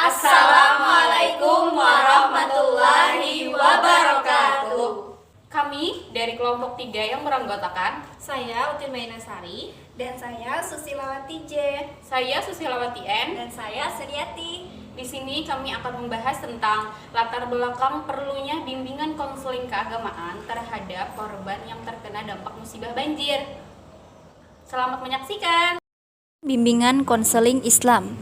Assalamualaikum warahmatullahi wabarakatuh. Kami dari kelompok 3 yang beranggotakan Saya Utin Mainasari. Dan saya Susilawati J. Saya Susilawati N. Dan saya Suryati. Di sini kami akan membahas tentang latar belakang perlunya bimbingan konseling keagamaan terhadap korban yang terkena dampak musibah banjir. Selamat menyaksikan. Bimbingan konseling Islam.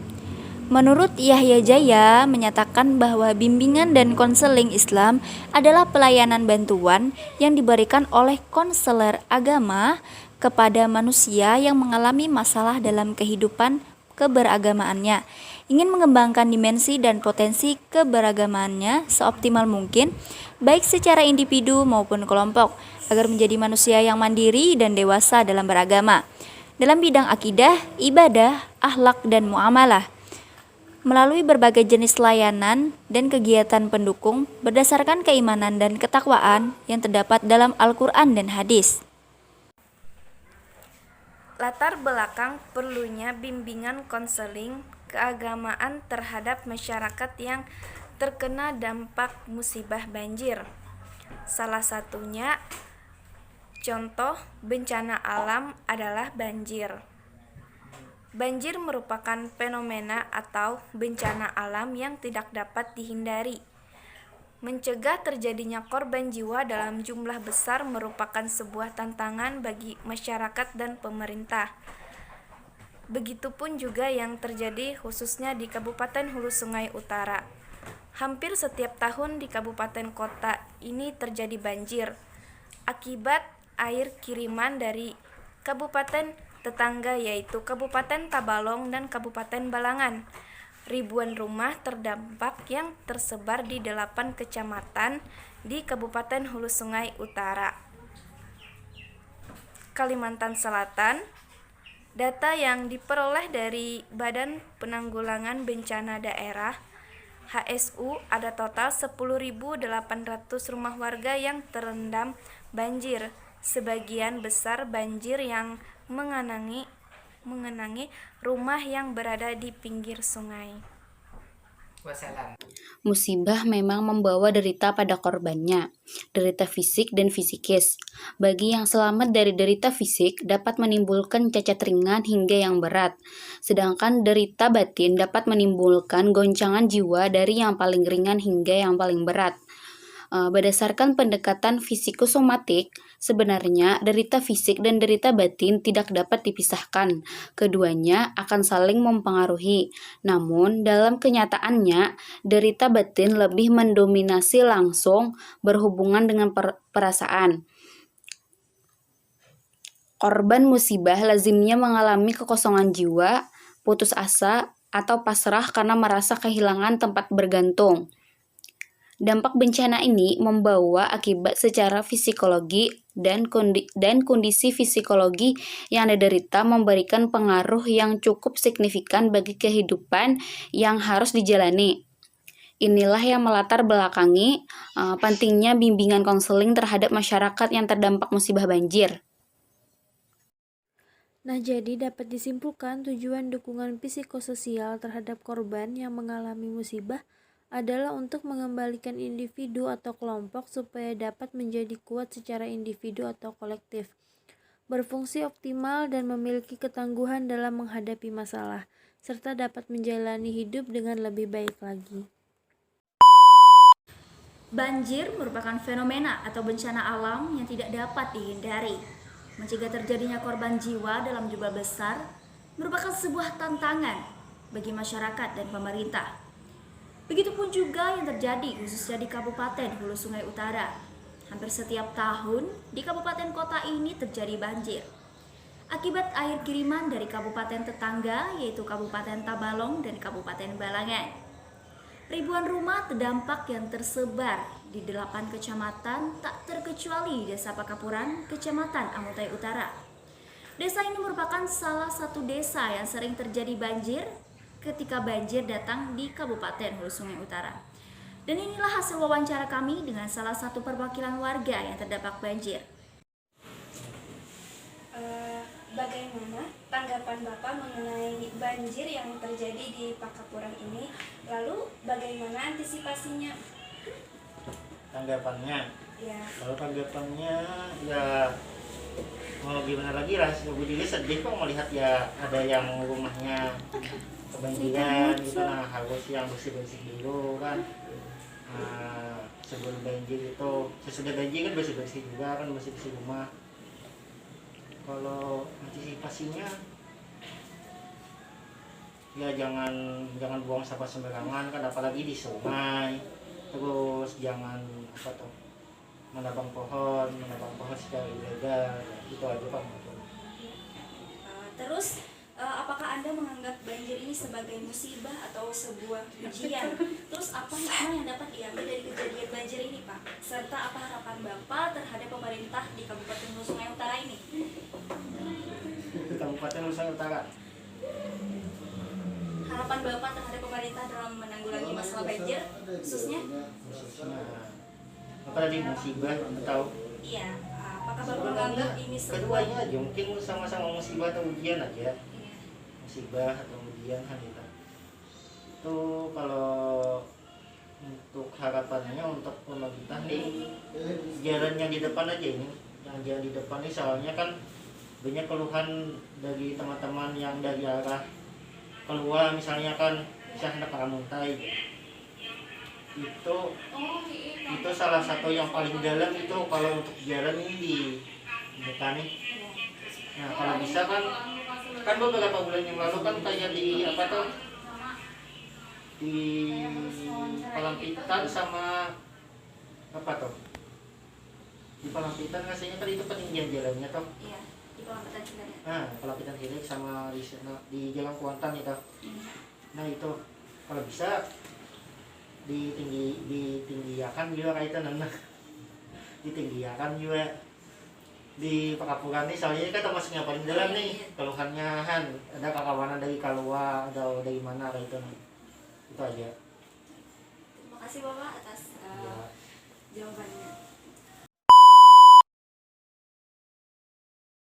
Menurut Yahya Jaya menyatakan bahwa bimbingan dan konseling Islam adalah pelayanan bantuan yang diberikan oleh konselor agama kepada manusia yang mengalami masalah dalam kehidupan keberagamaannya, ingin mengembangkan dimensi dan potensi keberagamaannya seoptimal mungkin, baik secara individu maupun kelompok, agar menjadi manusia yang mandiri dan dewasa dalam beragama, dalam bidang akidah, ibadah, akhlak, dan muamalah. Melalui berbagai jenis layanan dan kegiatan pendukung berdasarkan keimanan dan ketakwaan yang terdapat dalam Al-Quran dan hadis. Latar belakang perlunya bimbingan konseling keagamaan terhadap masyarakat yang terkena dampak musibah banjir. Salah satunya contoh bencana alam adalah banjir. Banjir merupakan fenomena atau bencana alam yang tidak dapat dihindari. Mencegah terjadinya korban jiwa dalam jumlah besar merupakan sebuah tantangan bagi masyarakat dan pemerintah. Begitupun juga yang terjadi khususnya di Kabupaten Hulu Sungai Utara. Hampir setiap tahun di kabupaten kota ini terjadi banjir akibat air kiriman dari kabupaten tetangga yaitu Kabupaten Tabalong dan Kabupaten Balangan. Ribuan rumah terdampak yang tersebar di 8 kecamatan di Kabupaten Hulu Sungai Utara. Kalimantan Selatan, data yang diperoleh dari Badan Penanggulangan Bencana Daerah HSU ada total 10.800 rumah warga yang terendam banjir. Sebagian besar banjir yang mengenangi rumah yang berada di pinggir sungai. Musibah memang membawa derita pada korbannya, derita fisik dan psikis. Bagi yang selamat dari derita fisik dapat menimbulkan cacat ringan hingga yang berat, sedangkan derita batin dapat menimbulkan goncangan jiwa dari yang paling ringan hingga yang paling berat. Berdasarkan pendekatan fisikosomatik, sebenarnya derita fisik dan derita batin tidak dapat dipisahkan. Keduanya akan saling mempengaruhi. Namun, dalam kenyataannya, derita batin lebih mendominasi langsung berhubungan dengan perasaan. Korban musibah lazimnya mengalami kekosongan jiwa, putus asa, atau pasrah karena merasa kehilangan tempat bergantung. Dampak bencana ini membawa akibat secara psikologi dan kondisi psikologi yang diderita memberikan pengaruh yang cukup signifikan bagi kehidupan yang harus dijalani. Inilah yang melatar belakangi pentingnya bimbingan konseling terhadap masyarakat yang terdampak musibah banjir. Nah, jadi dapat disimpulkan tujuan dukungan psikososial terhadap korban yang mengalami musibah adalah untuk mengembalikan individu atau kelompok supaya dapat menjadi kuat secara individu atau kolektif, berfungsi optimal dan memiliki ketangguhan dalam menghadapi masalah, serta dapat menjalani hidup dengan lebih baik lagi. Banjir merupakan fenomena atau bencana alam yang tidak dapat dihindari. Mencegah terjadinya korban jiwa dalam jumlah besar merupakan sebuah tantangan bagi masyarakat dan pemerintah. Begitupun juga yang terjadi khususnya di Kabupaten Hulu Sungai Utara. Hampir setiap tahun di kabupaten kota ini terjadi banjir akibat air kiriman dari kabupaten tetangga yaitu Kabupaten Tabalong dan Kabupaten Balangan. Ribuan rumah terdampak yang tersebar di 8 kecamatan tak terkecuali Desa Pakapuran, Kecamatan Amutai Utara. Desa ini merupakan salah satu desa yang sering terjadi banjir ketika banjir datang di Kabupaten Hulu Sungai Utara. Dan inilah hasil wawancara kami dengan salah satu perwakilan warga yang terdampak banjir. Bagaimana tanggapan Bapak mengenai banjir yang terjadi di Pakapuran ini? Lalu bagaimana antisipasinya? Tanggapannya, Ya, kalau tanggapannya ya mau gimana lagi lah, gue juga sedih kok melihat ya ada yang rumahnya kebanjiran gitu. Nah, harus yang bersih-bersih dulu kan. Sebelum banjir itu, sesudah banjir kan bersih-bersih juga kan, bersih-bersih rumah. Kalau antisipasinya ya jangan buang sampah sembarangan kan, apalagi di sungai. Terus jangan menebang pohon secara ilegal. Itu aja Pak. Terus apakah Anda menganggap banjir ini sebagai musibah atau sebuah ujian? Terus apa hikmah yang dapat diambil dari kejadian banjir ini, Pak? Serta apa harapan Bapak terhadap pemerintah di Kabupaten Hulu Sungai Utara ini? Di Kabupaten Hulu Sungai Utara, Harapan Bapak terhadap pemerintah dalam menanggulangi masalah banjir khususnya? apa tadi, musibah atau Iya, apakah Bapak menganggap ini sebuah keduanya aja, mungkin sama-sama musibah atau ujian aja. Iya. Musibah atau ujian kan itu. Itu kalau untuk harapannya untuk pemerintah nih, jalan yang di depan aja ini, yang jalan di depan ini, soalnya kan banyak keluhan dari teman-teman yang dari arah keluar, misalnya kan bisa hendak Muntai. Itu salah satu yang paling dalam itu kalau untuk jalan ini di depan nih. Nah, kalau bisa kan beberapa bulan yang lalu kan kayak di di Palampitan sama di Palampitan rasanya kan itu peninggian jalannya toh. Iya, di Pelampitan sebenarnya. Nah, Palampitan Hilir sama di Jalan Kuantan itu. Nah, itu kalau bisa ditinggiakan juga kayak itu, ditinggiakan juga di Pakapuran nih, soalnya kan termasuk yang paling dalam nih keluhannya kan, ada kakawanan dari Kalua atau dari mana kayak itu. Itu aja. Terima kasih Bapak atas jawabannya.